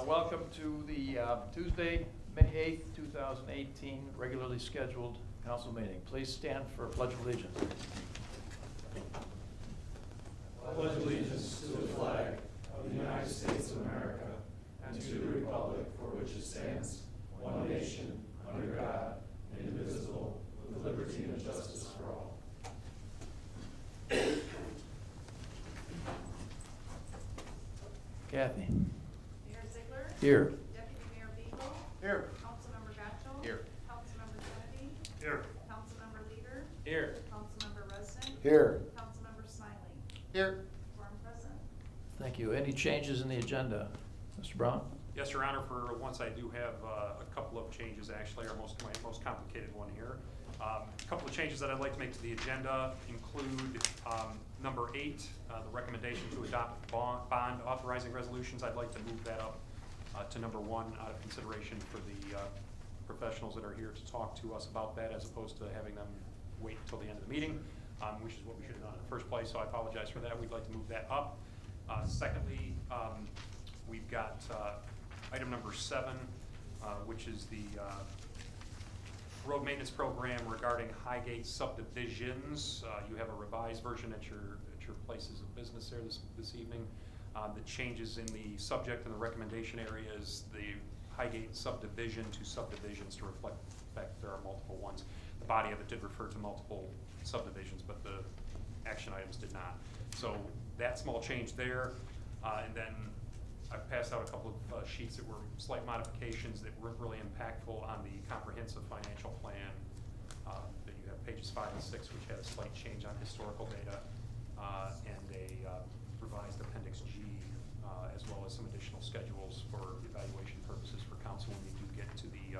welcome to the Tuesday, May 8th, 2018, regularly scheduled council meeting. Please stand for Pledge of Allegiance. I pledge allegiance to the flag of the United States of America and to the republic for which it stands, one nation, under God, indivisible, with liberty and justice for all. Kathy. Mayor Ziegler. Here. Deputy Mayor Beagle. Here. Councilmember Gatchel. Here. Councilmember Kennedy. Here. Councilmember Leader. Here. Councilmember Resnick. Here. Councilmember Smiley. Here. Quorum present. Thank you. Any changes in the agenda? Mr. Brown? Yes, Your Honor, for once I do have a couple of changes, actually, my most complicated one here. A couple of changes that I'd like to make to the agenda include number 8, the recommendation to adopt bond authorizing resolutions. I'd like to move that up to number 1 out of consideration for the professionals that are here to talk to us about that, as opposed to having them wait until the end of the meeting, which is what we should have done in the first place, so I apologize for that. We'd like to move that up. Secondly, we've got item number 7, which is the road maintenance program regarding Highgate subdivisions. You have a revised version at your places of business there this evening. The changes in the subject and the recommendation areas, the Highgate subdivision to subdivisions to reflect the fact that there are multiple ones. The body of it did refer to multiple subdivisions, but the action items did not. So that small change there, and then I've passed out a couple of sheets that were slight modifications that weren't really impactful on the comprehensive financial plan that you have pages 5 and 6, which had a slight change on historical data and a revised appendix G, as well as some additional schedules for evaluation purposes for council when we do get to the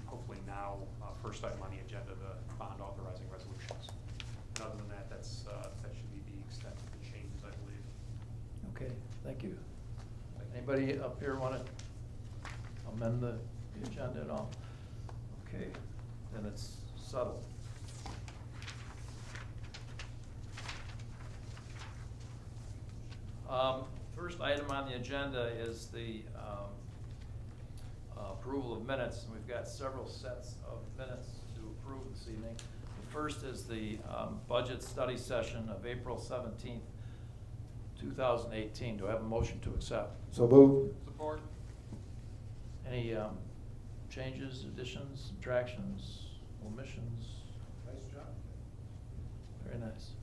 hopefully now first item on the agenda, the bond authorizing resolutions. And other than that, that should be the extent of the changes, I believe. Okay, thank you. Anybody up here want to amend the agenda at all? Okay, then it's settled. First item on the agenda is the approval of minutes, and we've got several sets of minutes to approve this evening. The first is the budget study session of April 17th, 2018. Do I have a motion to accept? So moved. Support. Any changes, additions, subtractions, omissions? Nice job. Very nice.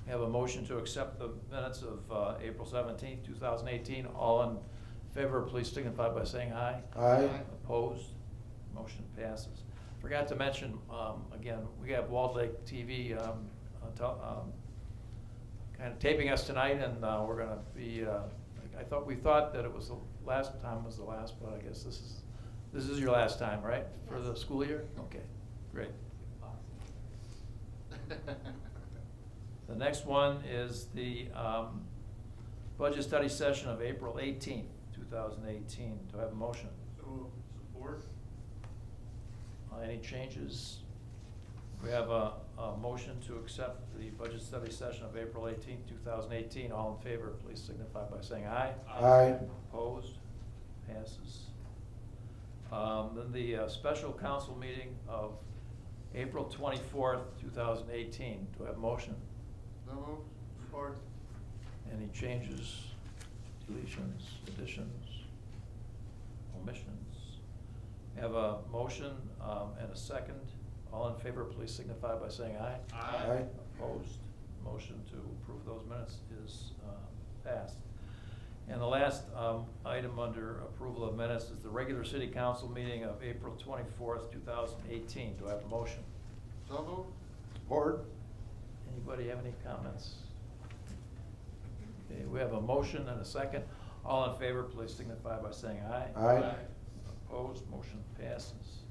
We have a motion to accept the minutes of April 17th, 2018. All in favor, please signify by saying aye. Aye. Opposed? Motion passes. Forgot to mention, again, we have Walled Lake TV kind of taping us tonight, and we're going to be, we thought that it was the last time was the last, but I guess this is your last time, right? For the school year? Okay, great. The next one is the budget study session of April 18th, 2018. Do I have a motion? Support. Any changes? We have a motion to accept the budget study session of April 18th, 2018. All in favor, please signify by saying aye. Aye. Opposed? Passes. Then the special council meeting of April 24th, 2018. Do I have a motion? So moved. Support. Any changes, deletions, additions, omissions? We have a motion and a second. All in favor, please signify by saying aye. Aye. Opposed? Motion to approve those minutes is passed. And the last item under approval of minutes is the regular city council meeting of April 24th, 2018. Do I have a motion? So moved. Support. Anybody have any comments? Okay, we have a motion and a second. All in favor, please signify by saying aye. Aye. Opposed? Motion passes.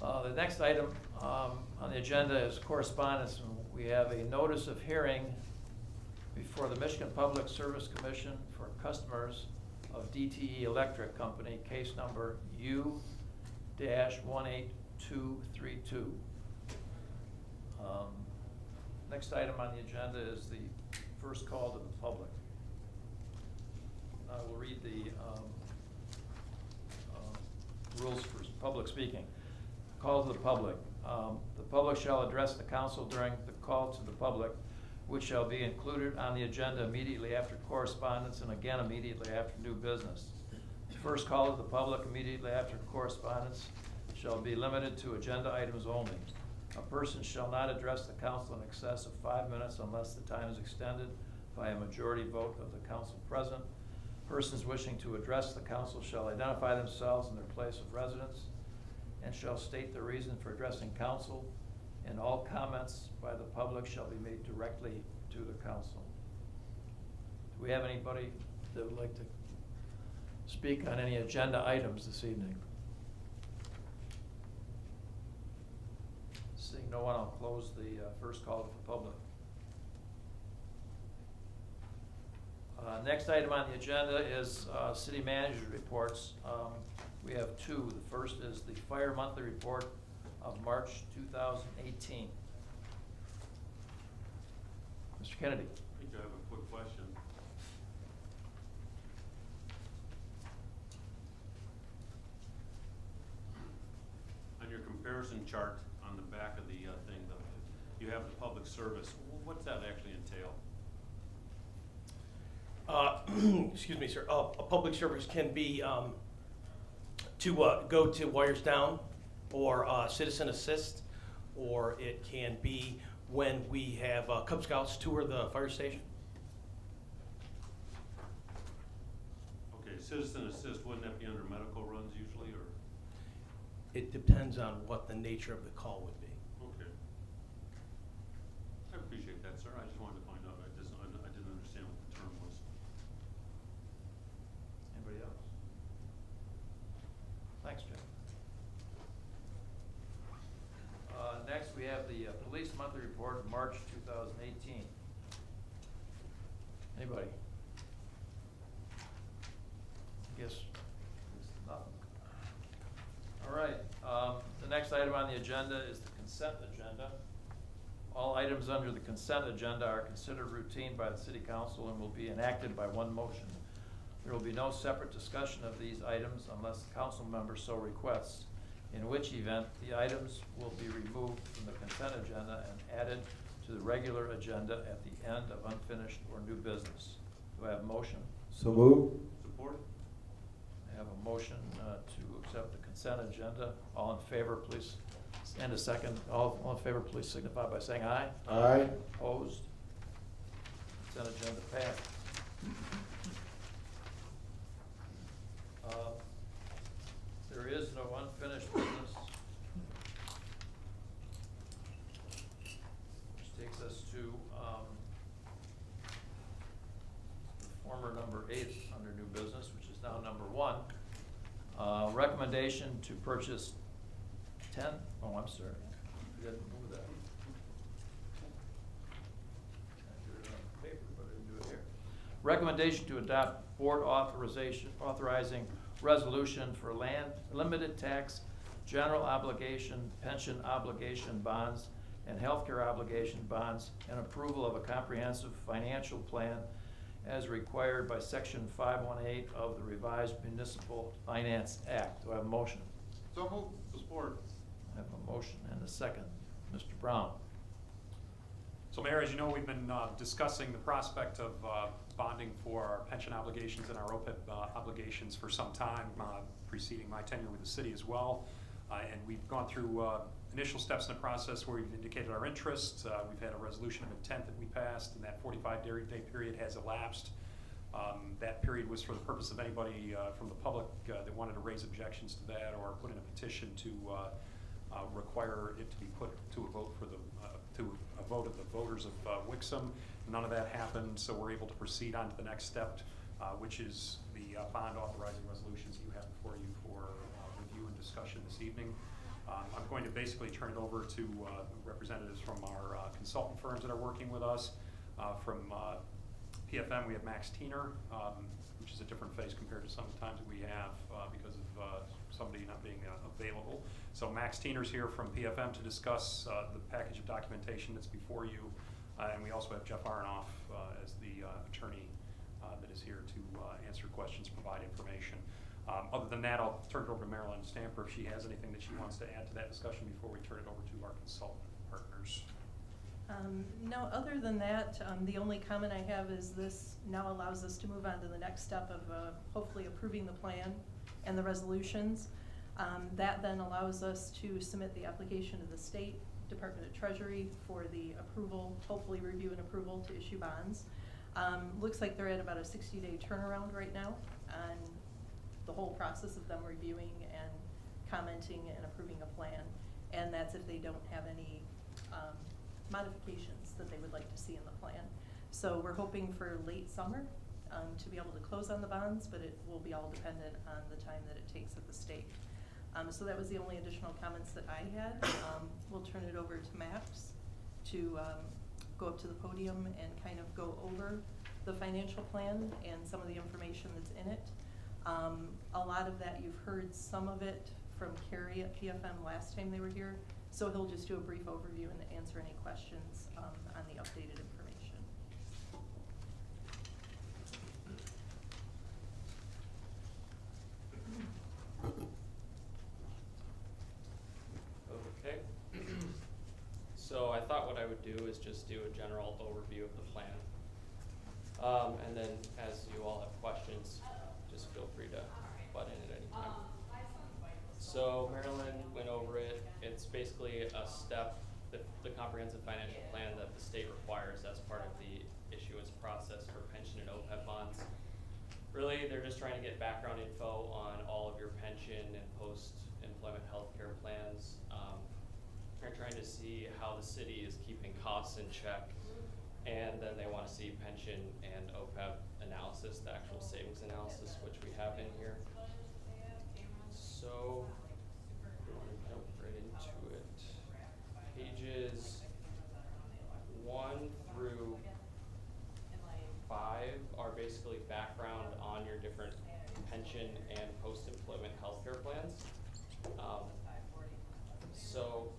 The next item on the agenda is correspondence. We have a notice of hearing before the Michigan Public Service Commission for customers of DTE Electric Company, case number U-18232. Next item on the agenda is the first call to the public. I will read the rules for public speaking. Call to the public. The public shall address the council during the call to the public, which shall be included on the agenda immediately after correspondence and again immediately after new business. The first call to the public immediately after correspondence shall be limited to agenda items only. A person shall not address the council in excess of 5 minutes unless the time is extended by a majority vote of the council present. Persons wishing to address the council shall identify themselves and their place of residence and shall state the reason for addressing council, and all comments by the public shall be made directly to the council. Do we have anybody that would like to speak on any agenda items this evening? Seeing no one, I'll close the first call to the public. Next item on the agenda is city manager's reports. We have two. The first is the fire monthly report of March 2018. Mr. Kennedy. I think I have a quick question. On your comparison chart on the back of the thing, you have the public service. What's that actually entail? Excuse me, sir. A public service can be to go to Wires Down or Citizen Assist, or it can be when we have Cub Scouts tour the fire station. Okay, citizen assist, wouldn't that be under medical runs usually, or? It depends on what the nature of the call would be. Okay. I appreciate that, sir. I just wanted to find out. I didn't understand what the term was. Anybody else? Thanks, Jim. Next, we have the police monthly report of March 2018. Anybody? Guess it's nothing. All right. The next item on the agenda is the consent agenda. All items under the consent agenda are considered routine by the city council and will be enacted by one motion. There will be no separate discussion of these items unless the council member so requests, in which event the items will be removed from the consent agenda and added to the regular agenda at the end of unfinished or new business. Do I have a motion? So move. Support? I have a motion to accept the consent agenda. All in favor, please, and a second. All in favor, please signify by saying aye. Aye. Opposed? Consent agenda passed. There is no unfinished business, which takes us to the former number 8 under new business, which is now number 1. Recommendation to purchase 10, oh, I'm sorry, I didn't move that. I did it on paper, but I didn't do it here. Recommendation to adopt board authorizing resolution for land, limited tax, general obligation, pension obligation bonds, and healthcare obligation bonds, and approval of a comprehensive financial plan as required by Section 518 of the revised Municipal Finance Act. Do I have a motion? So move. Support. I have a motion and a second. Mr. Brown. So Mayor, as you know, we've been discussing the prospect of bonding for our pension obligations and our OPEB obligations for some time, preceding my tenure with the city as well. And we've gone through initial steps in the process where we've indicated our interest. We've had a resolution of intent that we passed, and that 45-day period has elapsed. That period was for the purpose of anybody from the public that wanted to raise objections to that or put in a petition to require it to be put to a vote for the to a vote of the voters of Wixom. None of that happened, so we're able to proceed on to the next step, which is the bond authorizing resolutions you have before you for review and discussion this evening. I'm going to basically turn it over to representatives from our consultant firms that are working with us. From PFM, we have Max Tiener, which is a different face compared to some of the times that we have because of somebody not being available. So Max Tiener's here from PFM to discuss the package of documentation that's before you And we also have Jeff Aronoff as the attorney that is here to answer questions, provide information. Other than that, I'll turn it over to Marilyn Stamper if she has anything that she wants to add to that discussion before we turn it over to our consultant partners. No, other than that, the only comment I have is this now allows us to move on to the next step of hopefully approving the plan and the resolutions. That then allows us to submit the application to the State Department of Treasury for the approval, hopefully review and approval to issue bonds. Looks like they're at about a 60-day turnaround right now on the whole process of them reviewing and commenting and approving a plan. And that's if they don't have any modifications that they would like to see in the plan. So we're hoping for late summer to be able to close on the bonds, but it will be all dependent on the time that it takes at the state. So that was the only additional comments that I had. We'll turn it over to Max to go up to the podium and kind of go over the financial plan and some of the information that's in it. A lot of that, you've heard some of it from Carrie at PFM last time they were here. So he'll just do a brief overview and answer any questions on the updated information. Okay. So I thought what I would do is just do a general overview of the plan. And then as you all have questions, just feel free to butt in at any time. So Marilyn went over it. It's basically a step, the comprehensive financial plan that the state requires as part of the issuance process for pension and OPEB bonds. Really, they're just trying to get background info on all of your pension and post-employment healthcare plans. They're trying to see how the city is keeping costs in check. And then they want to see pension and OPEB analysis, the actual savings analysis, which we have in here. So, we want to jump right into it. Pages 1 through 5 are basically background on your different pension and post-employment healthcare plans. So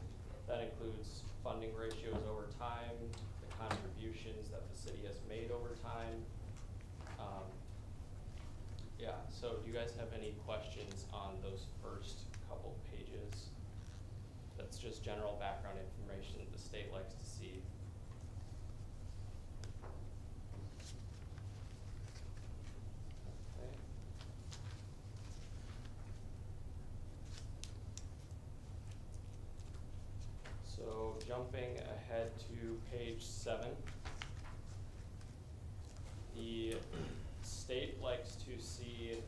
that includes funding ratios over time, the contributions that the city has made over time. Yeah, so do you guys have any questions on those first couple pages? That's just general background information that the state likes to see. Okay. So jumping ahead to page 7, the state likes to see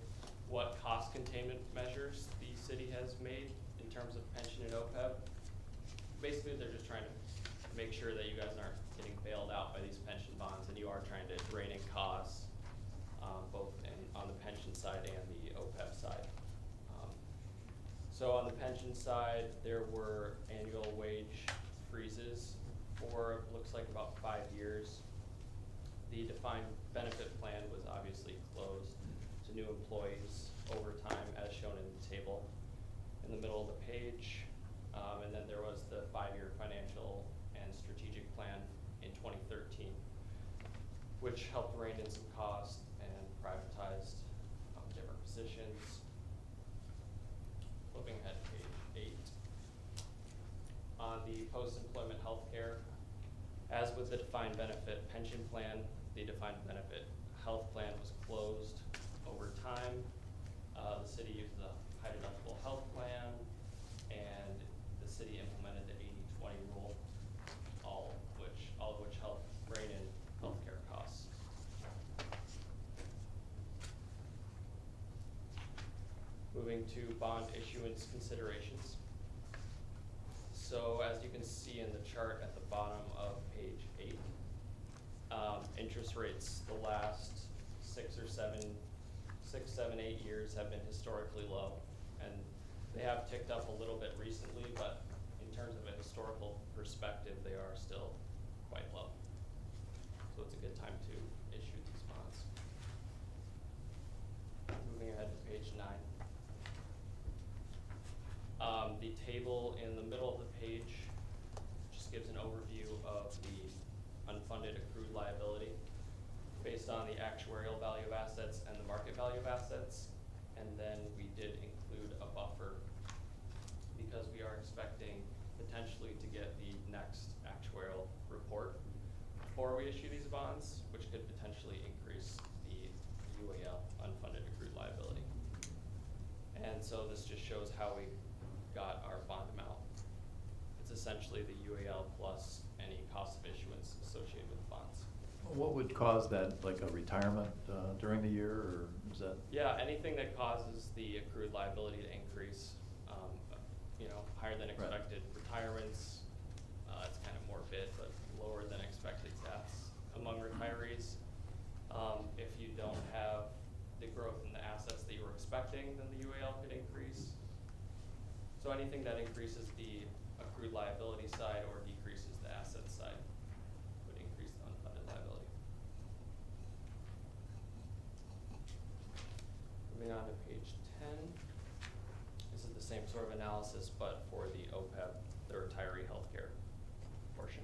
what cost containment measures the city has made in terms of pension and OPEB. Basically, they're just trying to make sure that you guys aren't getting bailed out by these pension bonds and you are trying to rein in costs, both on the pension side and the OPEB side. So on the pension side, there were annual wage freezes for, looks like about 5 years. The defined benefit plan was obviously closed to new employees over time, as shown in the table in the middle of the page. And then there was the 5-year financial and strategic plan in 2013, which helped rein in some costs and privatized different positions. Flipping ahead to page 8. On the post-employment healthcare, as with the defined benefit pension plan, the defined benefit health plan was closed over time. The city used the high deductible health plan, and the city implemented the 80-20 rule, all of which helped rein in healthcare costs. Moving to bond issuance considerations. So as you can see in the chart at the bottom of page 8, interest rates the last 6, 7, 8 years have been historically low, and they have ticked up a little bit recently, but in terms of a historical perspective, they are still quite low. So it's a good time to issue these bonds. Moving ahead to page 9. The table in the middle of the page just gives an overview of the unfunded accrued liability based on the actuarial value of assets and the market value of assets. And then we did include a buffer because we are expecting potentially to get the next actuarial report before we issue these bonds, which could potentially increase the UAL, unfunded accrued liability. And so this just shows how we got our bond amount. It's essentially the UAL plus any cost of issuance associated with bonds. What would cause that, like a retirement during the year, or is that? Yeah, anything that causes the accrued liability to increase, higher than Right. expected retirements, it's kind of morbid, but lower than expected deaths among retirees. If you don't have the growth in the assets that you were expecting, then the UAL could increase. So anything that increases the accrued liability side or decreases the asset side would increase the unfunded liability. Moving on to page 10. This is the same sort of analysis, but for the OPEB, the retiree healthcare portion.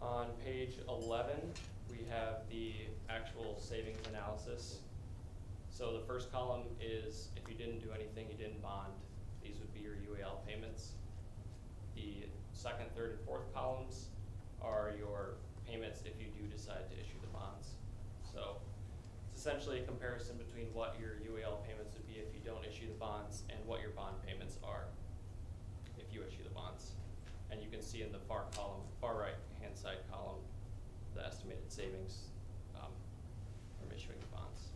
On page 11, we have the actual savings analysis. So the first column is if you didn't do anything, you didn't bond, these would be your UAL payments. The second, third, and fourth columns are your payments if you do decide to issue the bonds. So it's essentially a comparison between what your UAL payments would be if you don't issue the bonds and what your bond payments are if you issue the bonds. And you can see in the far right hand side column, the estimated savings from issuing the bonds.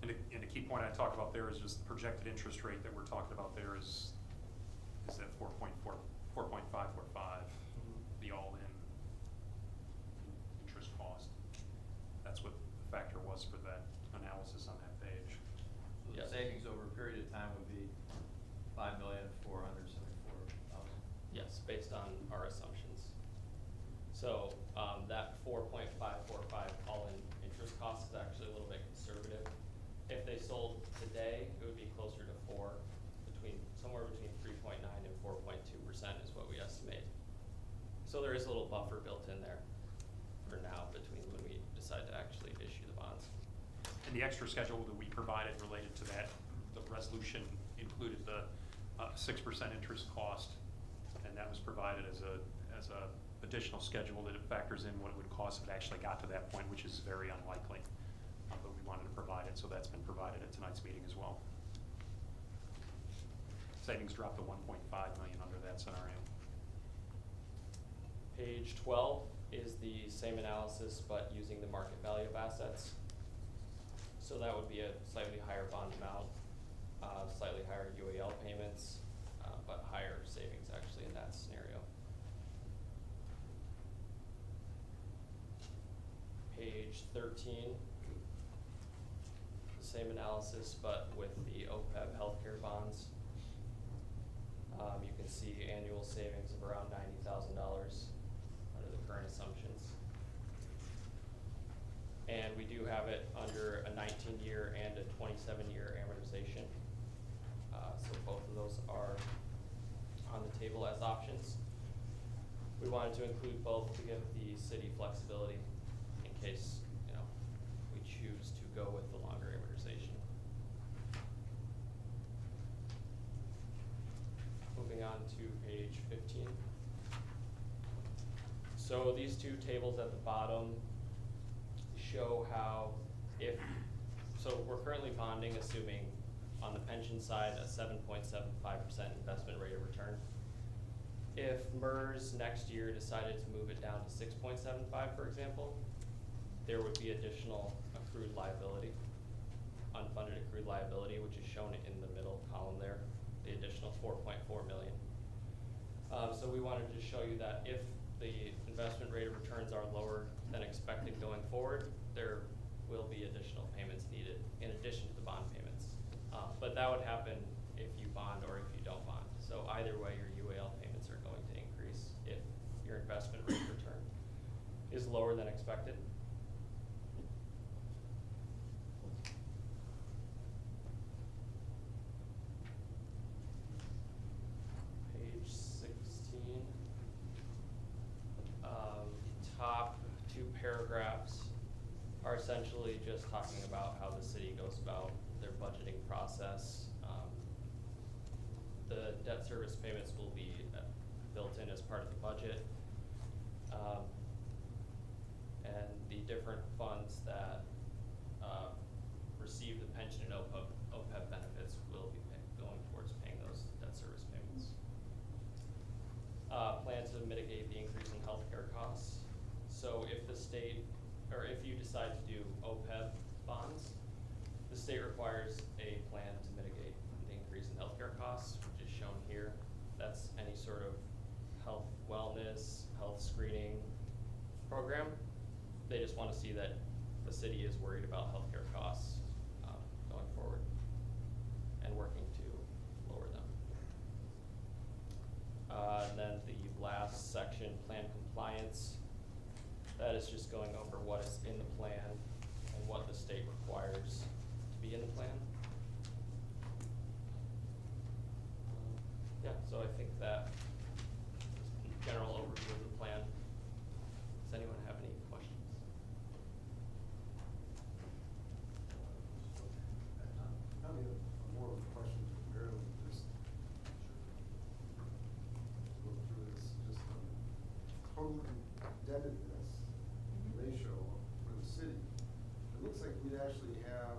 And a key point I talked about there is just the projected interest rate that we're talking about there is that 4.545, the all-in interest cost. That's what the factor was for that analysis on that page. So the Yes. savings over a period of time would be $5,474,000. Yes, based on our assumptions. So that 4.545 all-in interest cost is actually a little bit conservative. If they sold today, it would be closer to somewhere between 3.9 and 4.2% is what we estimate. So there is a little buffer built in there for now between when we decide to actually issue the bonds. And the extra schedule that we provided related to that, the resolution included the 6% interest cost, and that was provided as a additional schedule that it factors in what it would cost if it actually got to that point, which is very unlikely. But we wanted to provide it, so that's been provided at tonight's meeting as well. Savings dropped to 1.5 million under that scenario. Page 12 is the same analysis, but using the market value of assets. So that would be a slightly higher bond amount, slightly higher UAL payments, but higher savings actually in that scenario. Page 13, the same analysis, but with the OPEB healthcare bonds. You can see annual savings of around $90,000 under the current assumptions. And we do have it under a 19-year and a 27-year amortization. So both of those are on the table as options. We wanted to include both to give the city flexibility in case, we choose to go with the longer amortization. Moving on to page 15. So these two tables at the bottom show how so we're currently bonding assuming on the pension side a 7.75% investment rate of return. If MERS next year decided to move it down to 6.75, for example, there would be additional accrued liability, unfunded accrued liability, which is shown in the middle column there, the additional 4.4 million. So we wanted to show you that if the investment rate of returns are lower than expected going forward, there will be additional payments needed in addition to the bond payments. But that would happen if you bond or if you don't bond. So either way, your UAL payments are going to increase if your investment rate of return is lower than expected. are essentially just talking about how the city goes about their budgeting process. The debt service payments will be built in as part of the budget. And the different funds that receive the pension and OPEB benefits will be going towards paying those debt service payments. Plan to mitigate the increase in healthcare costs. So if the state, or if you decide to do OPEB bonds, the state requires a plan to mitigate the increase in healthcare costs, which is shown here. That's any sort of health, wellness, health screening program. They just want to see that the city is worried about healthcare costs going forward and working to lower them. And then the last section, plan compliance. That is just going over what is in the plan and what the state requires to be in the plan. Yeah, so I think that is a general overview of the plan. Does anyone have any questions? I mean, more of a question for Marilyn, just go through this, just total indebtedness ratio for the city. It looks like we'd actually have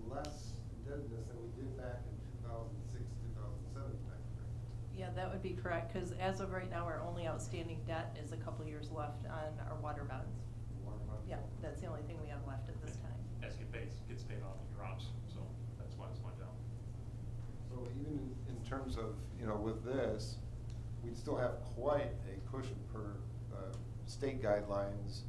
less indebtedness than we did back in 2006, 2007 timeframe. Yeah, that would be correct, because as of right now, our only outstanding debt is a couple years left on our water bonds. Yeah, that's the only thing we have left at this time. As it gets paid off in your ops, so that's why it's went down. So even in terms of, with this, we'd still have quite a cushion per state guidelines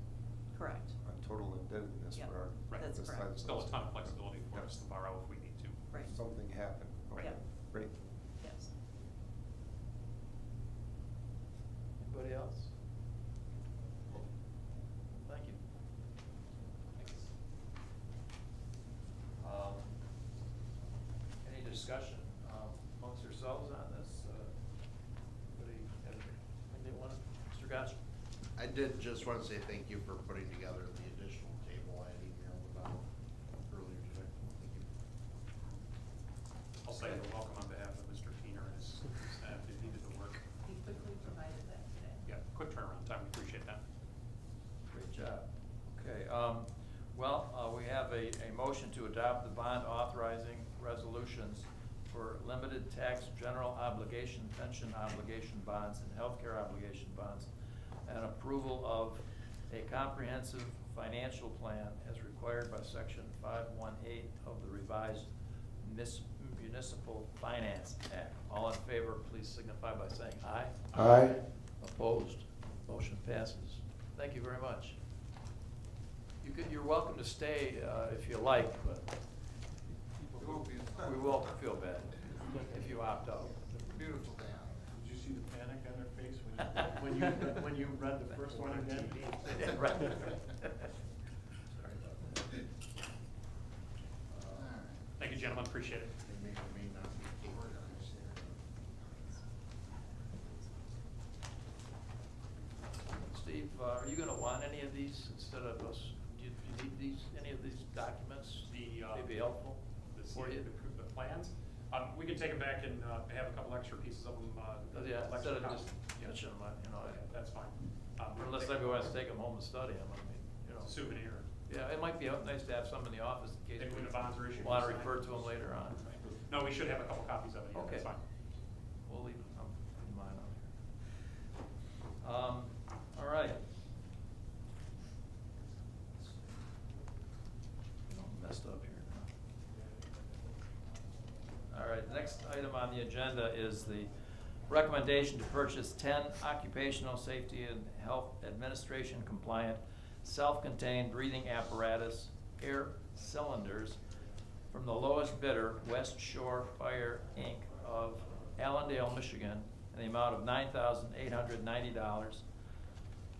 Correct. on total indebtedness Yeah, for our. Right. that's this correct. size Still a of- ton of flexibility for us to borrow if we need to. Right. Something happened. Right. Okay, great. Yes. Anybody else? Thank you. Thanks. Any discussion amongst yourselves on this? Anybody have anything they want to, Mr. Gotch? I did just want to say thank you for putting together the additional table I had emailed about earlier today. Thank you. I'll say you're welcome on behalf of Mr. Keener and his staff. They needed the work. He quickly provided that today. Yeah, quick turnaround time. We appreciate that. Great job. Okay, we have a motion to adopt the bond authorizing resolutions for limited tax general obligation, pension obligation bonds, and healthcare obligation bonds, and approval of a comprehensive financial plan as required by section 518 of the revised Municipal Finance Act. All in favor, please signify by saying aye. Aye. Opposed? Motion passes. Thank you very much. You're welcome to stay if you like, but we won't feel bad if you opt out. Beautiful. Did you see the panic on her face when you read the first one again? Yeah, right. Sorry about that. Thank you, gentlemen. Appreciate it. They may or may not be organized. Steve, are you gonna want any of these instead of us? Do you need any of these documents? Maybe helpful for you? The plans. We can take them back and have a couple extra pieces of them. Yeah, instead of just Yeah. pitching them, That's fine. unless somebody wants to take them home and study them, It's a souvenir. Yeah, it might be nice to have some in the office in case Maybe when the bonds are issued. we want to we sign refer it. to them later on. No, we should have a couple copies of it here. Okay. That's fine. We'll leave mine on here. All right. I'm messed up here now. All right, the next item on the agenda is the recommendation to purchase 10 occupational safety and health administration compliant self-contained breathing apparatus air cylinders from the lowest bidder, West Shore Fire, Inc. of Allendale, Michigan, in the amount of $9,890,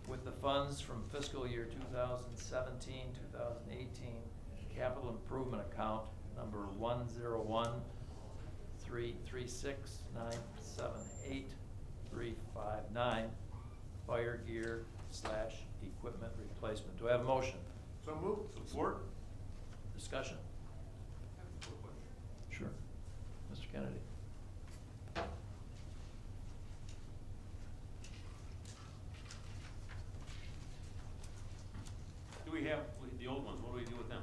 with the funds from fiscal year 2017, 2018 capital improvement account number 101-336-978-359, fire gear / equipment replacement. Do I have a motion? So moved. Support? Discussion? Sure. Mr. Kennedy? Do we have, the old ones, what do we do with them?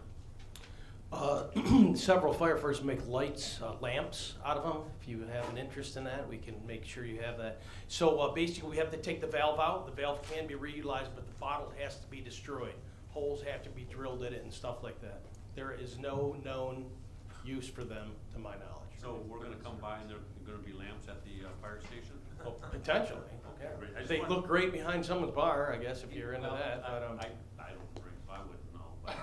Several firefighters make lights, lamps out of them. If you have an interest in that, we can make sure you have that. So basically, we have to take the valve out. The valve can be reutilized, but the bottle has to be destroyed. Holes have to be drilled in it and stuff like that. There is no known use for them, to my knowledge. So we're gonna come by and there are gonna be lamps at the fire station? Oh, potentially. Okay, great. I just They wanted- look great behind someone's bar, I guess, if you're into Well, that. But, I don't drink, so I wouldn't know, but,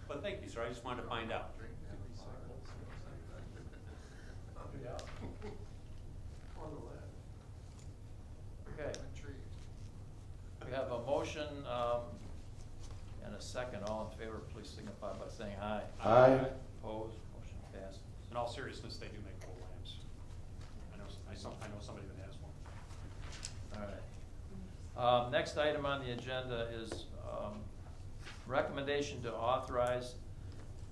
but thank you, sir, I just wanted to find out. Okay. We have a motion and a second. All in favor, please signify by saying aye. Aye. Opposed? Motion passes. In all seriousness, they do make pole lamps. I know somebody that has one. All right. Next item on the agenda is recommendation to authorize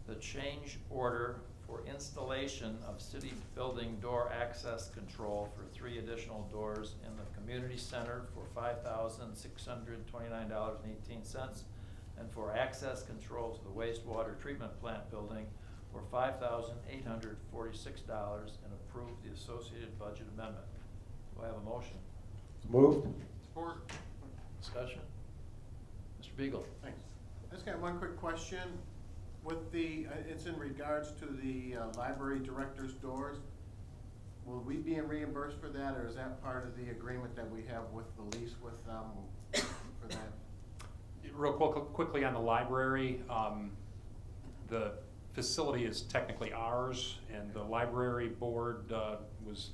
the change order for installation of city building door access control for 3 additional doors in the community center for $5,629.18, and for access control to the wastewater treatment plant building for $5,846, and approve the associated budget amendment. Do I have a motion? Moved. Support. Discussion? Mr. Beagle? Thanks. I just got one quick question. With the, it's in regards to the library director's doors. Will we be reimbursed for that, or is that part of the agreement that we have with the lease with them for that? Real quickly on the library, the facility is technically ours, and the library board was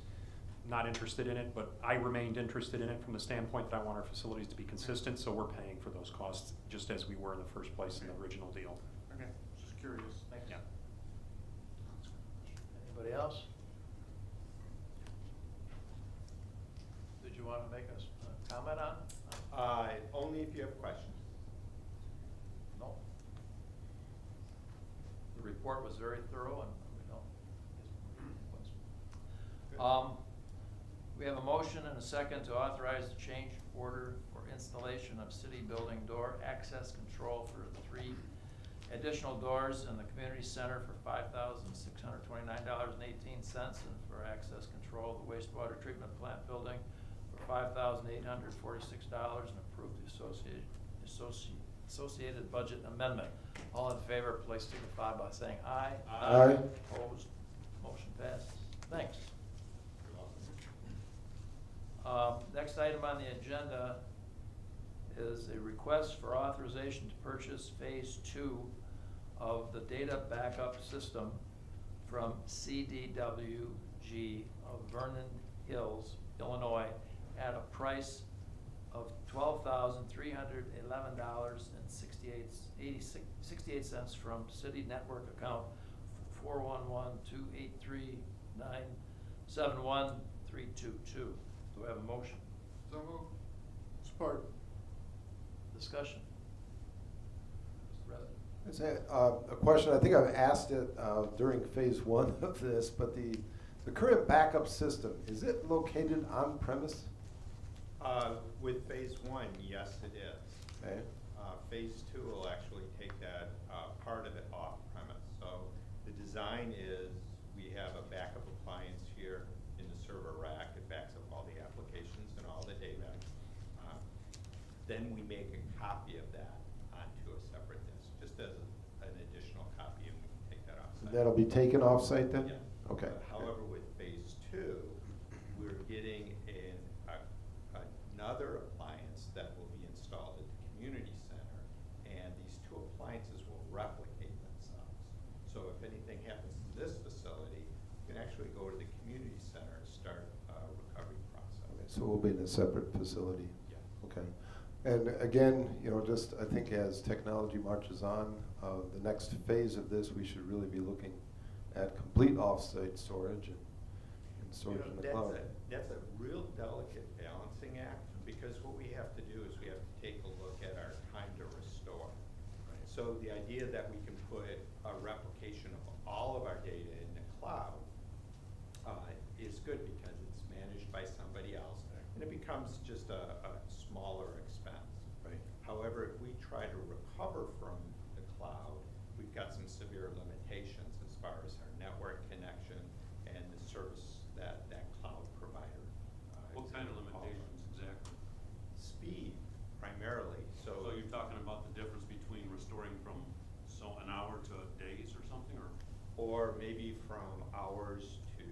not interested in it, but I remained interested in it from the standpoint that I want our facilities to be consistent, so we're paying for those costs, just as we were in the first place in the original deal. Okay, just curious. Thanks. Yeah. Anybody else? Did you want to make a comment on? Only if you have questions. No. The report was very thorough, and we don't. We have a motion and a second to authorize the change order for installation of city building door access control for the 3 additional doors in the community center for $5,629.18, and for access control of the wastewater treatment plant building for $5,846, and approve the associated budget amendment. All in favor, please signify by saying aye. Aye. Opposed? Motion passes. Thanks. Next item on the agenda is a request for authorization to purchase Phase 2 of the data backup system from CDWG of Vernon Hills, Illinois, at a price of $12,311.68 from City Network account 411-283-971-322. Do I have a motion? So moved. Support. Discussion? Mr. Reddick? It's a question, I think I've asked it during phase 1 of this, but the current backup system, is it located on premise? With phase 1, yes, it is. Okay. Phase 2 will actually take that part of it off premise. So the design is we have a backup appliance here in the server rack. It backs up all the applications and all the data. Then we make a copy of that onto a separate disk, just as an additional copy, and we can take that offsite. That'll be taken off-site then? Yeah. Okay. However, with phase 2, we're getting another appliance that will be installed at the community center, and these 2 appliances will replicate themselves. So if anything happens to this facility, you can actually go to the community center and start a recovery process. Okay, so we'll be in a separate facility? Yeah. Okay. And again, just I think as technology marches on, the next phase of this, we should really be looking at complete off-site storage and storage in the cloud. That's a real delicate balancing act, because what we have to do is we have to take a look at our time to restore. So the idea that we can put a replication of all of our data in the cloud is good because it's managed by somebody else, and it becomes just a smaller expense. Right. However, if we try to recover from the cloud, we've got some severe limitations as far as our network connection and the service that cloud provider. What kind of limitations exactly? Speed primarily, So you're talking about the difference between restoring from an hour to days or something, or maybe from hours to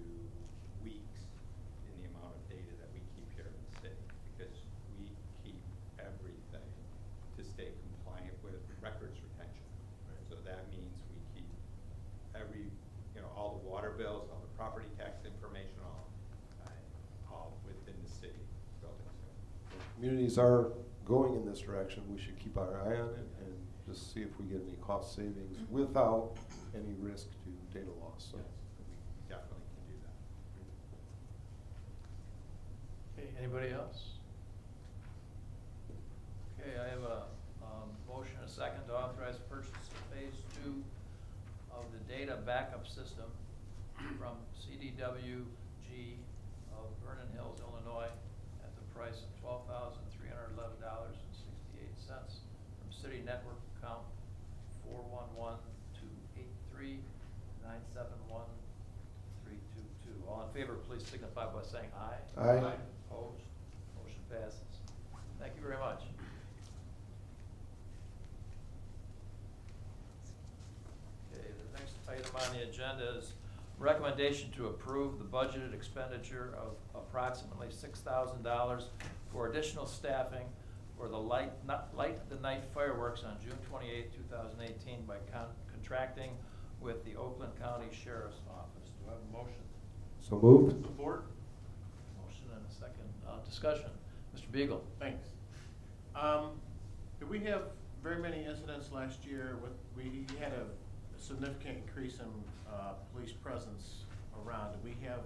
weeks in the amount of data that we keep here in the city, because we keep everything to stay compliant with records retention. So that means we keep all the water bills, all the property tax information, all within the city buildings. Communities are going in this direction, we should keep our eye on it and just see if we get any cost savings without any risk to data loss, so. We definitely can do that. Okay, anybody else? Okay, I have a motion and a second to authorize purchase of phase 2 of the data backup system from CDWG of Vernon Hills, Illinois, at the price of $12,311.68 from City Network account 411-283-971-322. All in favor, please signify by saying aye. Aye. Opposed? Motion passes. Thank you very much. Okay, the next item on the agenda is recommendation to approve the budgeted expenditure of approximately $6,000 for additional staffing for the light the night fireworks on June 28, 2018 by contracting with the Oakland County Sheriff's Office. Do I have a motion? So moved. Support? Motion and a second. Discussion. Mr. Beagle. Thanks. Did we have very many incidents last year we had a significant increase in police presence around? Did we have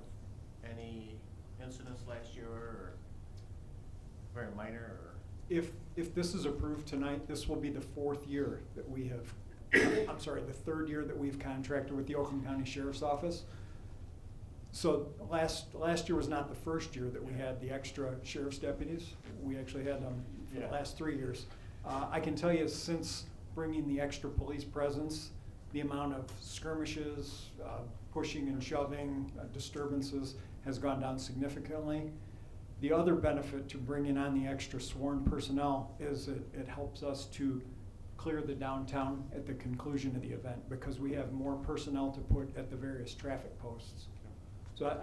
any incidents last year, or very minor, or? If this is approved tonight, this will be the fourth year that we have, I'm sorry, the third year that we've contracted with the Oakland County Sheriff's Office. So last year was not the first year that we had the extra sheriff's deputies. We actually had them for the last 3 years. I can tell you, since bringing the extra police presence, the amount of skirmishes, pushing and shoving, disturbances has gone down significantly. The other benefit to bringing on the extra sworn personnel is it helps us to clear the downtown at the conclusion of the event, because we have more personnel to put at the various traffic posts. So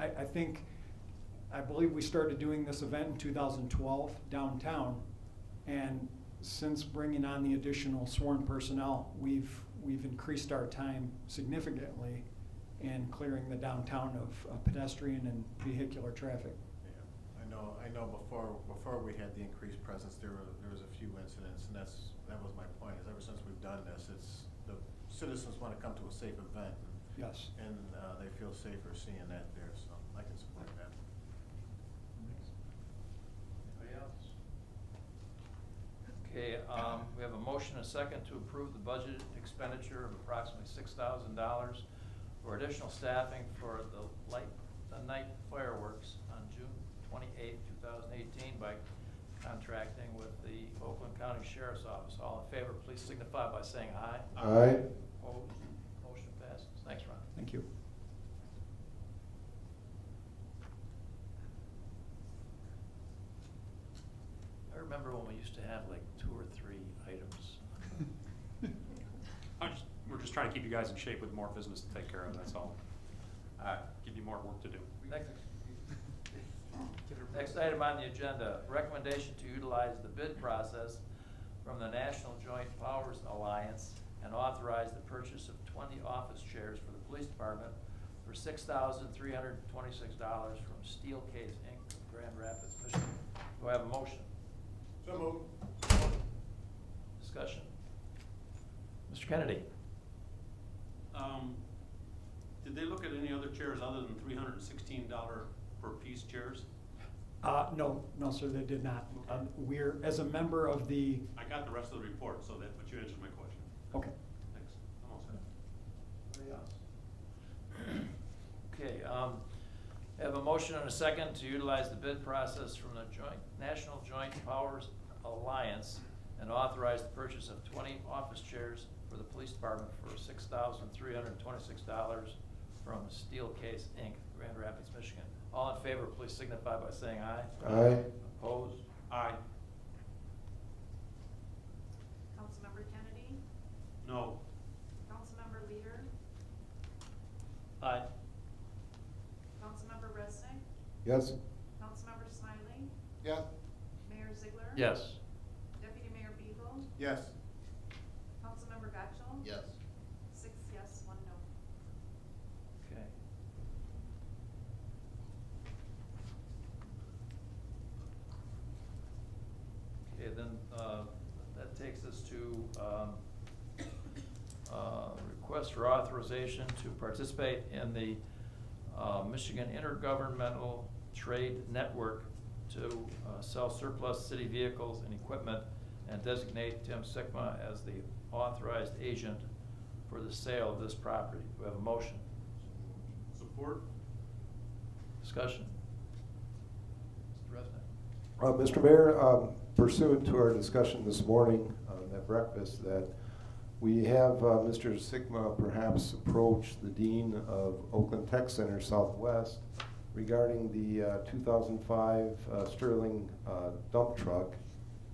I believe we started doing this event in 2012 downtown, and since bringing on the additional sworn personnel, we've increased our time significantly in clearing the downtown of pedestrian and vehicular traffic. I know before we had the increased presence, there was a few incidents, and that was my point, is ever since we've done this, the citizens want to come to a safe event. Yes. And they feel safer seeing that there, so I can support that. Anybody else? Okay, we have a motion and a second to approve the budget expenditure of approximately $6,000 for additional staffing for the night fireworks on June 28, 2018 by contracting with the Oakland County Sheriff's Office. All in favor, please signify by saying aye. Aye. Opposed? Motion passes. Thanks, Ron. Thank you. I remember when we used to have like 2 or 3 items. We're just trying to keep you guys in shape with more business to take care of, that's all. Give you more work to do. Next item on the agenda, recommendation to utilize the bid process from the National Joint Powers Alliance and authorize the purchase of 20 office chairs for the police department for $6,326 from Steelcase Inc. of Grand Rapids, Michigan. Do I have a motion? So moved. Discussion. Mr. Kennedy. Did they look at any other chairs other than $316 per piece chairs? No, sir, they did not. We're, as a member of the, I got the rest of the report, but you answered my question. okay, motion and a second to utilize the bid process from the National Joint Powers Alliance and authorize the purchase of 20 office chairs for the police department for $6,326 from Steelcase Inc., Grand Rapids, Michigan. All in favor, please signify by saying aye. Aye. Opposed? Aye. Councilmember Kennedy? No. Councilmember Leader? Aye. Councilmember Resnick? Yes. Councilmember Smiley? Yes. Mayor Ziegler? Yes. Deputy Mayor Beagle? Yes. Councilmember Gatchel? Yes. 6 yes, 1 no. Okay. Okay, then, that takes us to, request for authorization to participate in the, Michigan Intergovernmental Trade Network to, sell surplus city vehicles and equipment and designate Tim Sigma as the authorized agent for the sale of this property. Do we have a motion? Support? Discussion? Mr. Resnick? Mr. Mayor, pursuant to our discussion this morning at breakfast, that we have Mr. Sigma perhaps approach the Dean of Oakland Tech Center Southwest regarding the 2005 Sterling dump truck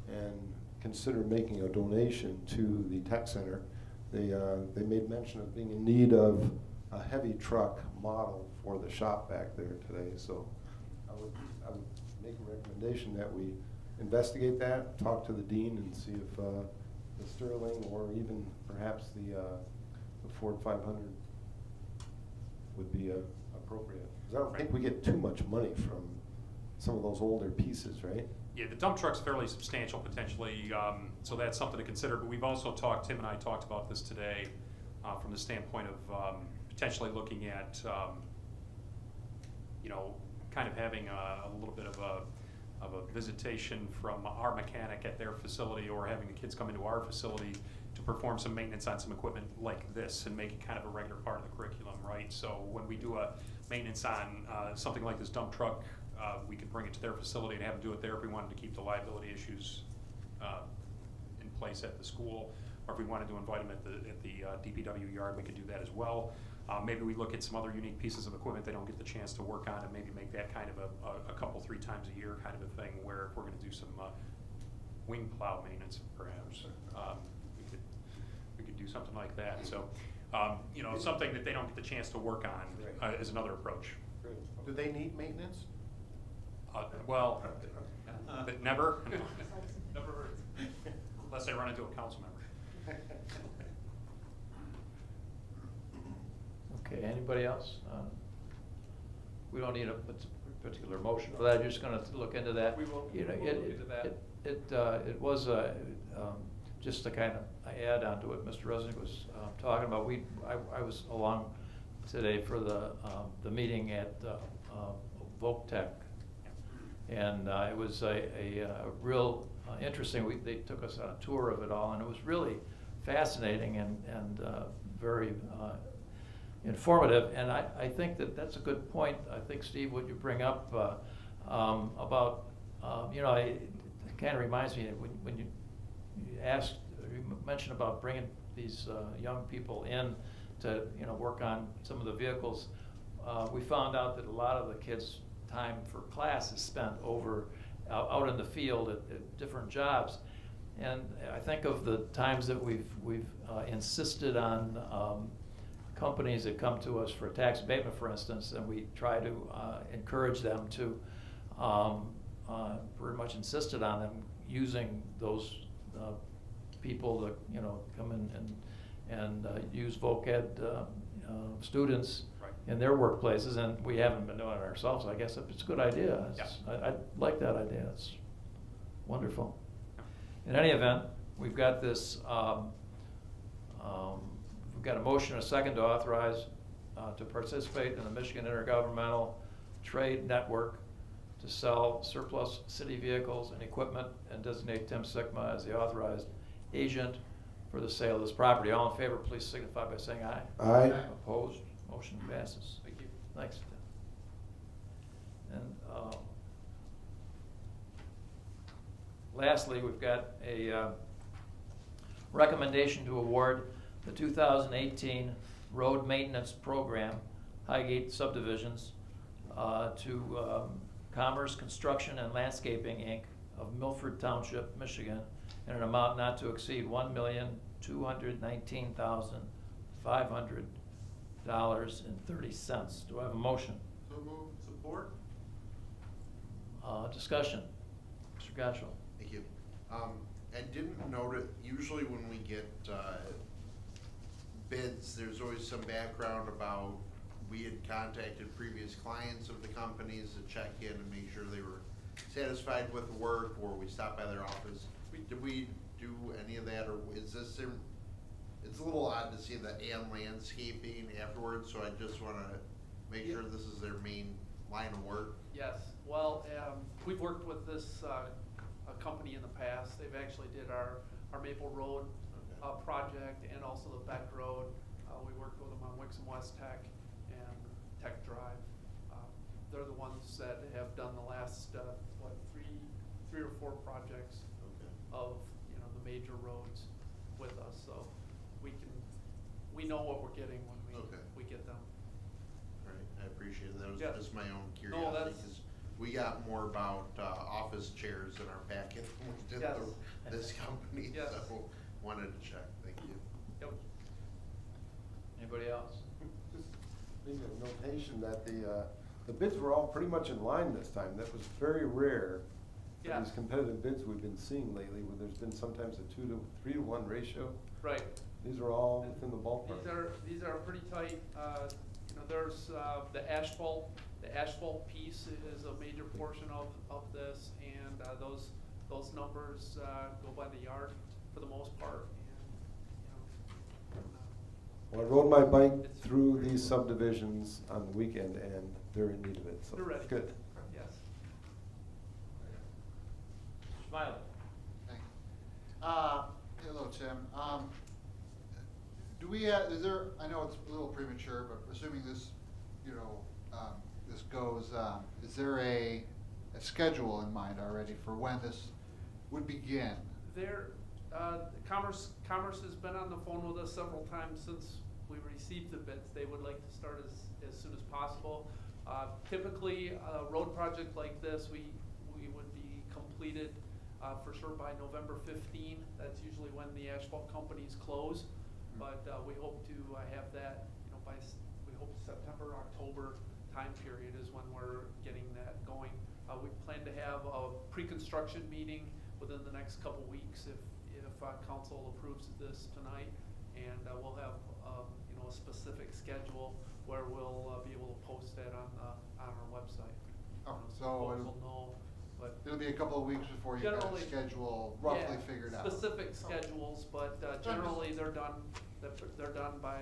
and consider making a donation to the Tech Center. They made mention of being in need of a heavy truck model for the shop back there today. So I would make a recommendation that we investigate that, talk to the dean, and see if the Sterling or even perhaps the Ford 500 would be appropriate. Because I don't think we get too much money from some of those older pieces, right? Yeah, the dump truck's fairly substantial potentially, so that's something to consider. But we've also talked, Tim and I talked about this today from the standpoint of potentially looking at, kind of having a little bit of a visitation from our mechanic at their facility, or having the kids come into our facility to perform some maintenance on some equipment like this and make it kind of a regular part of the curriculum, right? So when we do a maintenance on something like this dump truck, we could bring it to their facility and have them do it there if we wanted to keep the liability issues in place at the school, or if we wanted to invite them at the DPW yard, we could do that as well. Maybe we look at some other unique pieces of equipment they don't get the chance to work on, and maybe make that kind of a couple, 3 times a year kind of a thing, where if we're gonna do some wing plow maintenance perhaps, we could do something like that. So, something that they don't get the chance to work on is another approach. Do they need maintenance? Well, but never. Never heard. Unless I run into a council member. Okay, anybody else? We don't need a particular motion for that, you're just gonna look into that. We will You know, look into that. It was just to kind of add on to what Mr. Resnick was talking about. I was along today for the meeting at VokeTech. And it was a real interesting, they took us on a tour of it all, and it was really fascinating and very informative. And I think that's a good point. I think, Steve, what you bring up about, it kind of reminds me when you asked, you mentioned about bringing these young people in to, work on some of the vehicles. We found out that a lot of the kids' time for class is spent out in the field at different jobs. And I think of the times that we've insisted on companies that come to us for tax abatement, for instance, and we try to encourage them to, very much insisted on them using those people that, come in and use VOCED students in their workplaces, and we haven't been doing it ourselves. I guess it's a good idea. I like that idea. It's wonderful. In any event, we've got this, we've got a motion and a second to authorize to participate in the Michigan Intergovernmental Trade Network to sell surplus city vehicles and equipment and designate Tim Sigma as the authorized agent for the sale of this property. All in favor, please signify by saying aye. Aye. Opposed? Motion passes. Thank you. Thanks. And lastly, we've got a recommendation to award the 2018 Road Maintenance Program, Highgate Subdivisions, to Commerce Construction and Landscaping, Inc. of Milford Township, Michigan, in an amount not to exceed $1,219,500.30. Do I have a motion? So move. Support? Discussion. Mr. Gotchall. Thank you. I didn't note it, usually when we get, bids, there's always some background about, we had contacted previous clients of the companies to check in and make sure they were satisfied with the work, or we stopped by their office. Did we do any of that, or is this, it's a little odd to see the and landscaping afterwards, so I just wanna make sure this is their main line of work. Yes, well, we've worked with this a company in the past. They've actually did our Maple Road project and also the Beck Road. We worked with them on Wixom West Tech and Tech Drive. They're the ones that have done the last, three or four projects of, the major roads with us. So we know what we're getting when we get them. All right, I appreciate it. That was Yeah. just my own No, curiosity, that's- because we got more about, office chairs in our packet than we did Yes. this company, Yes. so wanted to check. Thank you. Yep. Anybody else? Just maybe a notation that the bids were all pretty much in line this time. That was very rare. for Yeah. These competitive bids we've been seeing lately, where there's been sometimes a 3-to-1 ratio. Right. These are all within the ballpark. These are pretty tight. There's the asphalt piece is a major portion of this, and those numbers go by the yard for the most part. And Well, I rode my bike It's through very these good. subdivisions on the weekend, and they're in need of it, so they're ready. good. Yes. Smiley. Thanks. Hello, Tim. Do we have, I know it's a little premature, but assuming this, this goes, is there a schedule in mind already for when this would begin? Commerce has been on the phone with us several times since we received the bids. They would like to start as soon as possible. Typically, a road project like this, we would be completed for sure by November 15. That's usually when the asphalt companies close. But we hope to have that, we hope September, October time period is when we're getting that going. We plan to have a pre-construction meeting within the next couple weeks if council approves this tonight, and we'll have a specific schedule where we'll be able to post that on our website. Oh, So so folks will know, but it'll be a couple of weeks before you have a generally, schedule roughly yeah, figured out. specific schedules, but generally they're done by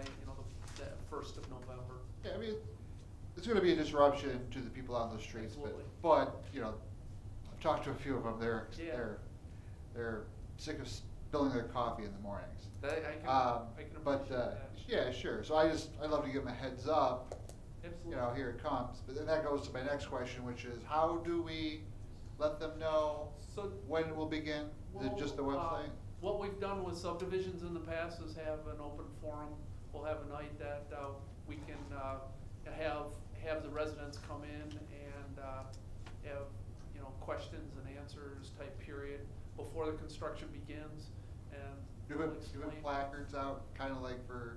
the 1st of November. Yeah, I mean, it's gonna be a disruption to the people on the streets, Absolutely. but I've talked to a few of them, Yeah. they're sick of spilling their coffee in the mornings. I can But, appreciate that. yeah, sure, so I'd love to give them a heads up, Absolutely. here it comes. But then that goes to my next question, which is, how do we let them know So when it will begin? Is it just the website? What we've done with subdivisions in the past is have an open forum. We'll have a night that we can have the residents come in and have questions and answers type period before the construction begins, and Doing we'll explain. placards out, kind of like for,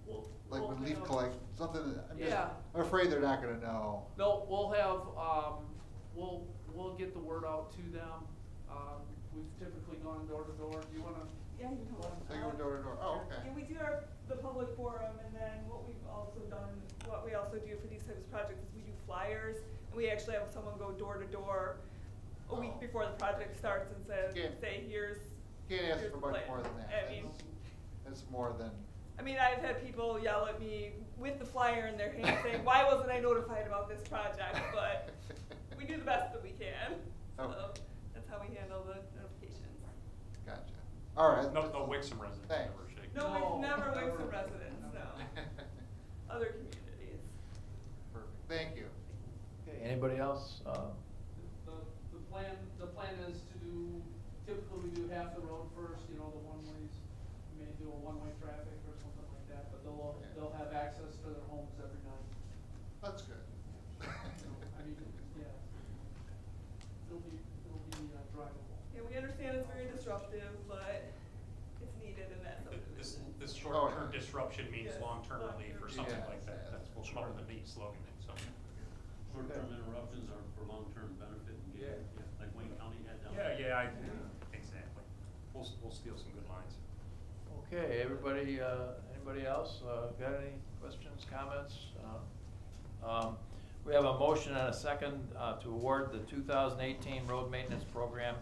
We'll when leaf have- collect, something that, Yeah. I'm afraid they're not gonna know. No, we'll have, we'll get the word out to them. We've typically gone door to door. Do you wanna? Yeah, you can come They go door to door, oh, okay. Yeah, we do the public forum, and then what we also do for these types of projects is we do flyers, and we actually have someone go door to door a week Oh. before the project starts and Yeah. say, here's Can't ask here's for the much plan. more than that. I mean, That's more than, I've had people yell at me with the flyer in their hand saying, why wasn't I notified about this project? But we do the best that we can. So Okay. that's how we handle the notifications. gotcha. All right. No Wixom residents Thanks. ever shake. No, No, we've never never. Wixom residents, no. Other communities. Perfect, thank you. Okay, Anybody else? The plan is to do, typically we do half the road first, you know, the one-ways. We may do a one-way traffic or something like that, but they'll have access to their homes every night. That's good. I mean, yeah. It'll be drivable. Yeah, we understand it's very disruptive, but it's needed in that This subdivision. short-term disruption means Yes, long-term relief or something Yeah. like that. That's, we'll come up with a neat slogan, so. Short-term interruptions are for long-term benefit and gain, like Wayne County had down there. Yeah, exactly. We'll steal some good lines. Okay, everybody, anybody else, got any questions, comments? We have a motion and a second, to award the 2018 road maintenance program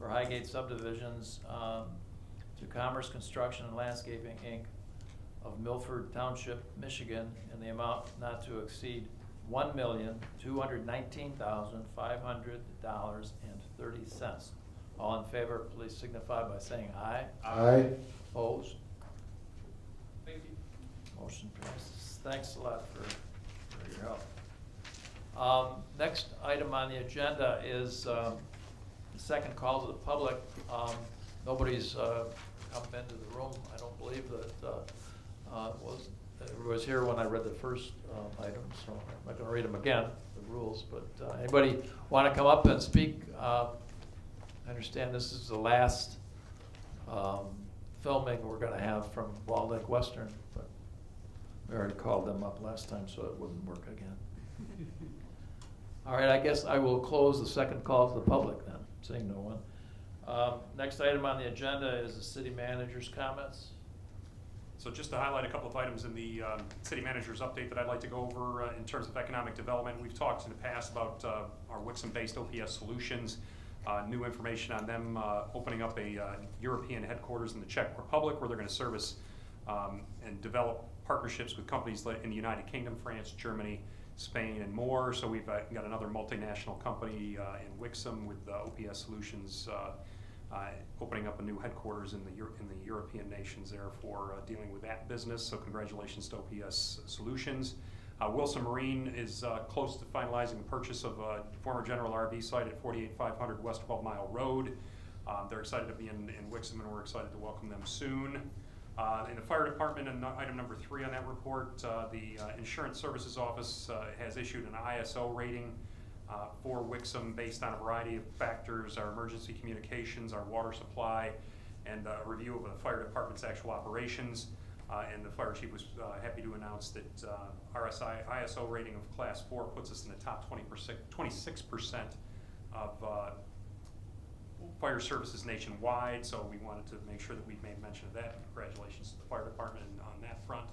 for Highgate subdivisions, to Commerce Construction and Landscaping, Inc. of Milford Township, Michigan, in the amount not to exceed $1,219,500.30. All in favor, please signify by saying aye. Aye. Opposed? Thank you. Motion passes. Thanks a lot for your help. Next item on the agenda is the second call to the public. Nobody's come into the room. I don't believe that was here when I read the first item, so I'm not going to read them again, the rules. But anybody want to come up and speak? I understand this is the last filming we're going to have from Walled Lake Western, but we already called them up last time, so it wouldn't work again. All right, I guess I will close the second call to the public then, seeing no one. Next item on the agenda is the city manager's comments. So just to highlight a couple of items in the city manager's update that I'd like to go over in terms of economic development. We've talked in the past about our Wixom-based OPS Solutions, new information on them opening up a European headquarters in the Czech Republic where they're going to service and develop partnerships with companies in the United Kingdom, France, Germany, Spain, and more. So we've got another multinational company in Wixom with OPS Solutions opening up a new headquarters in the European nations there for dealing with that business. So congratulations to OPS Solutions. Wilson Marine is close to finalizing the purchase of a former General RV site at 48500 West 12 Mile Road. They're excited to be in Wixom, and we're excited to welcome them soon. In the fire department, and item number 3 on that report, the Insurance Services Office has issued an ISO rating for Wixom based on a variety of factors: our emergency communications, our water supply, and a review of the fire department's actual operations. And the fire chief was happy to announce that RSI ISO rating of Class 4 puts us in the top 26% of fire services nationwide, so we wanted to make sure that we made mention of that. Congratulations to the fire department on that front.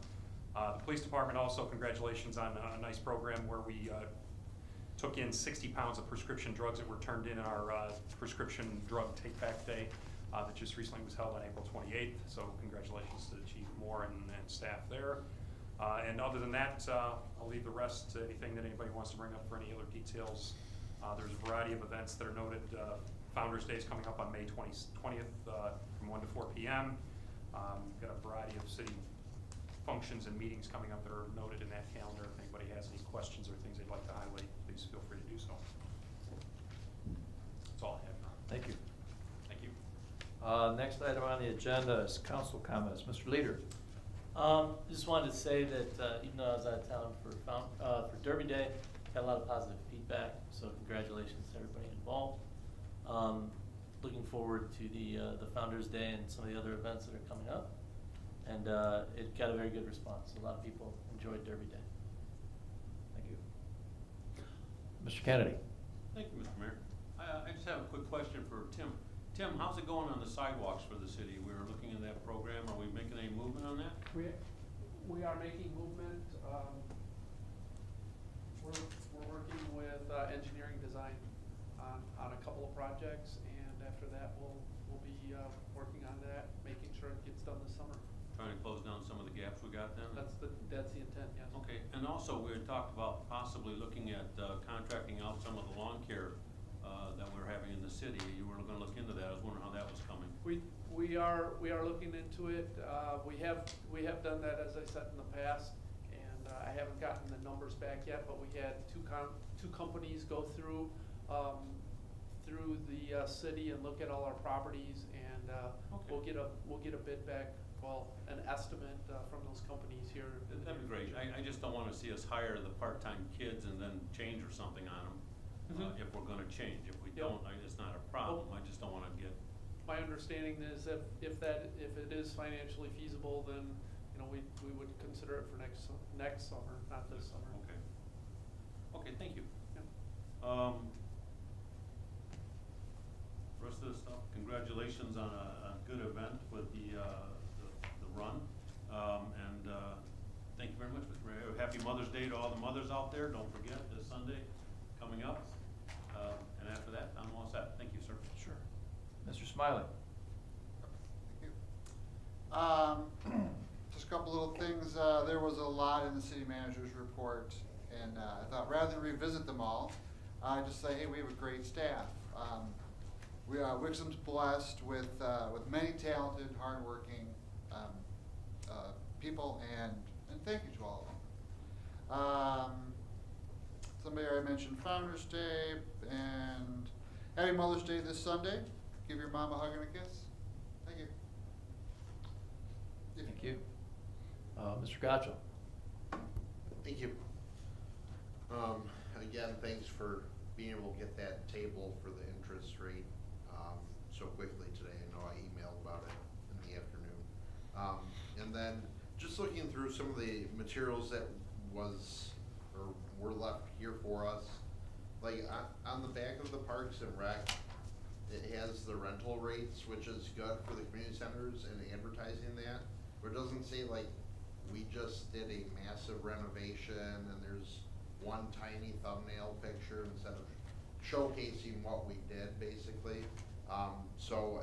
The police department also, congratulations on a nice program where we took in 60 pounds of prescription drugs that were turned in our prescription drug take-back day that just recently was held on April 28th. So congratulations to Chief Moore and staff there. And other than that, I'll leave the rest to anything that anybody wants to bring up for any other details. There's a variety of events that are noted. Founders Day is coming up on May 20th from 1 to 4 p.m. We've got a variety of city functions and meetings coming up that are noted in that calendar. If anybody has any questions or things they'd like to highlight, please feel free to do so. That's all I have now. Thank you. Thank you. Next item on the agenda is council comments. Mr. Leader. Just wanted to say that even though I was out of town for Derby Day, got a lot of positive feedback. So congratulations to everybody involved. Looking forward to the Founders Day and some of the other events that are coming up. And it got a very good response. A lot of people enjoyed Derby Day. Thank you. Mr. Kennedy. Thank you, Mr. Mayor. I just have a quick question for Tim. Tim, how's it going on the sidewalks for the city? We were looking at that program. Are we making any movement on that? We are making movement. We're working with engineering design on a couple of projects, and after that we'll be working on that, making sure it gets done this summer. Trying to close down some of the gaps we got then? That's the intent, yes. Okay, and also we had talked about possibly looking at contracting out some of the lawn care that we're having in the city. You were gonna look into that. I was wondering how that was coming. We are looking into it. We have done that, as I said in the past, and I haven't gotten the numbers back yet, but we had two two companies go through the city and look at all our properties, and we'll get a bid back, well, an estimate from those companies here. That'd be great. I just don't wanna see us hire the part-time kids and then change or something on them, Mhm. if we're gonna change. If we Yep. don't, it's not a problem. I just don't wanna get, My understanding is if it is financially feasible, then, you know, we would consider it for next summer, not this summer. okay. Okay, thank you. Yeah. Rest of the stuff, congratulations on a good event with the run. And thank you very much, Mr. Mayor. Happy Mother's Day to all the mothers out there. Don't forget, this Sunday coming up. And after that, I'm all set. Thank you, sir. Sure. Mr. Smiley? Just a couple little things. There was a lot in the city manager's report, and I thought rather than revisit them all, I just say, hey, we have a great staff. Wixom's blessed with many talented, hardworking people, and thank you to all of them. Somebody already mentioned Founder's Day, and happy Mother's Day this Sunday. Give your mom a hug and a kiss. Thank you. Thank you. Mr. Gotcho? Thank you. Again, thanks for being able to get that table for the interest rate so quickly today. I know I emailed about it in the afternoon. And then just looking through some of the materials that were left here for us, like on the back of the Parks and Rec, it has the rental rates, which is good for the community centers and advertising that, but it doesn't say like we just did a massive renovation and there's one tiny thumbnail picture instead of showcasing what we did basically. So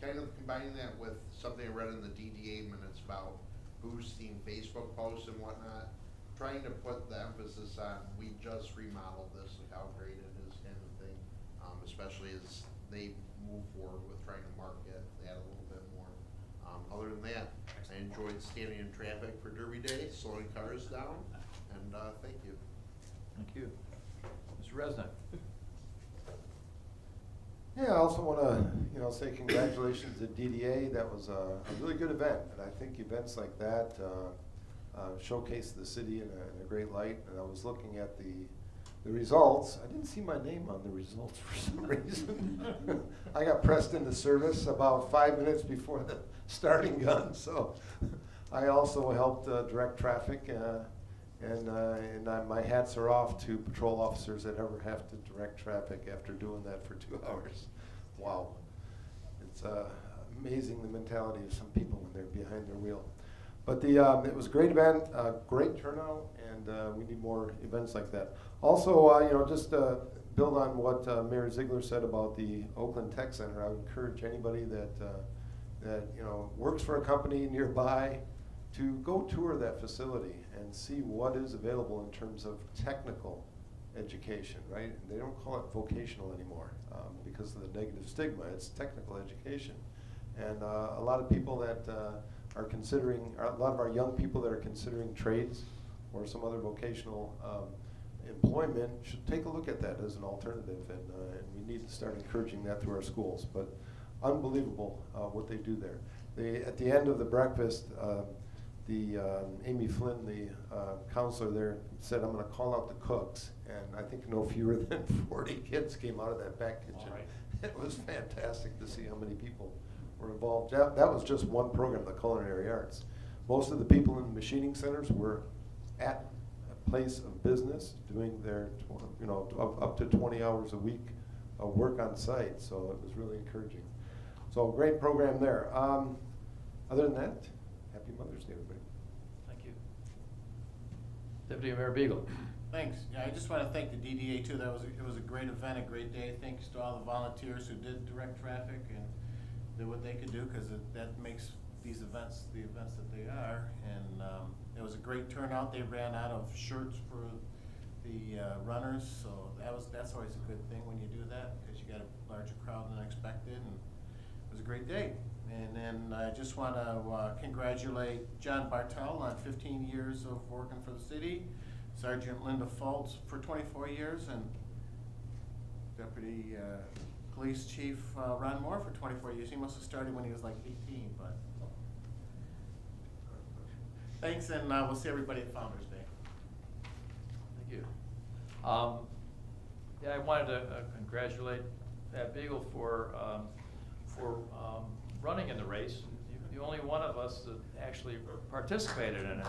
kind of combining that with something I read in the DDA minutes about boosting Facebook posts and whatnot, trying to put the emphasis on we just remodeled this, look how great it is kind of thing, especially as they move forward with trying to market that a little bit more. Other than that, I enjoyed standing in traffic for Derby Day, slowing cars down, and thank you. Thank you. Mr. Resnick? Yeah, I also want to, say congratulations to DDA. That was a really good event, and I think events like that showcase the city in a great light. And I was looking at the results. I didn't see my name on the results for some reason. I got pressed into service about 5 minutes before the starting gun, so I also helped direct traffic. And my hats are off to patrol officers that ever have to direct traffic after doing that for 2 hours. Wow. It's amazing the mentality of some people when they're behind their wheel. But it was a great event, great turnout, and we need more events like that. Also, just build on what Mayor Ziegler said about the Oakland Tech Center. I would encourage anybody that works for a company nearby to go tour that facility and see what is available in terms of technical education, right? And they don't call it vocational anymore because of the negative stigma. It's technical education. And a lot of people that are considering, a lot of our young people that are considering trades or some other vocational employment should take a look at that as an alternative. And we need to start encouraging that through our schools. But unbelievable what they do there. At the end of the breakfast, Amy Flynn, the counselor there, said, I'm going to call out the cooks. And I think no fewer than 40 kids came out of that back kitchen. All right. It was fantastic to see how many people were involved. That was just one program, the culinary arts. Most of the people in the machining centers were at a place of business doing their, up to 20 hours a week of work on site. So it was really encouraging. So great program there. Other than that, happy Mother's Day, everybody. Thank you. Deputy Mayor Beagle? Thanks. Yeah, I just want to thank the DDA too. It was a great event, a great day. Thanks to all the volunteers who did direct traffic and did what they could do, because that makes these events the events that they are. And it was a great turnout. They ran out of shirts for the runners, so that's always a good thing when you do that, because you got a larger crowd than expected. And it was a great day. And then I just want to congratulate John Bartel on 15 years of working for the city. Sergeant Linda Fultz for 24 years, and Deputy Police Chief Ron Moore for 24 years. He must have started when he was like 18, but. Thanks, and we'll see everybody at Founder's Day. Thank you. Yeah, I wanted to congratulate Pat Beagle for running in the race. You're the only one of us that actually participated in it.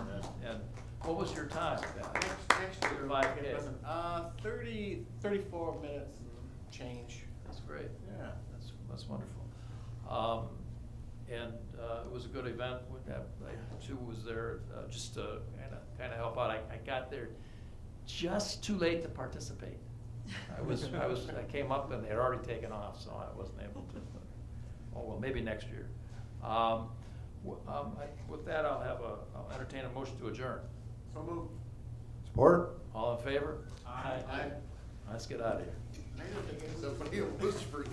And what was your time, Pat? Actually, Your 5K? it wasn't, 34 minutes and change. That's great. Yeah. That's wonderful. And it was a good event. I too was there just to kind of help out. I got there just too late to participate. I came up and they had already taken off, so I wasn't able to. Oh well, maybe next year. With that, I'll entertain a motion to adjourn. So moved. Support? All in favor? Aye. Let's get out of here. Somebody will whisper,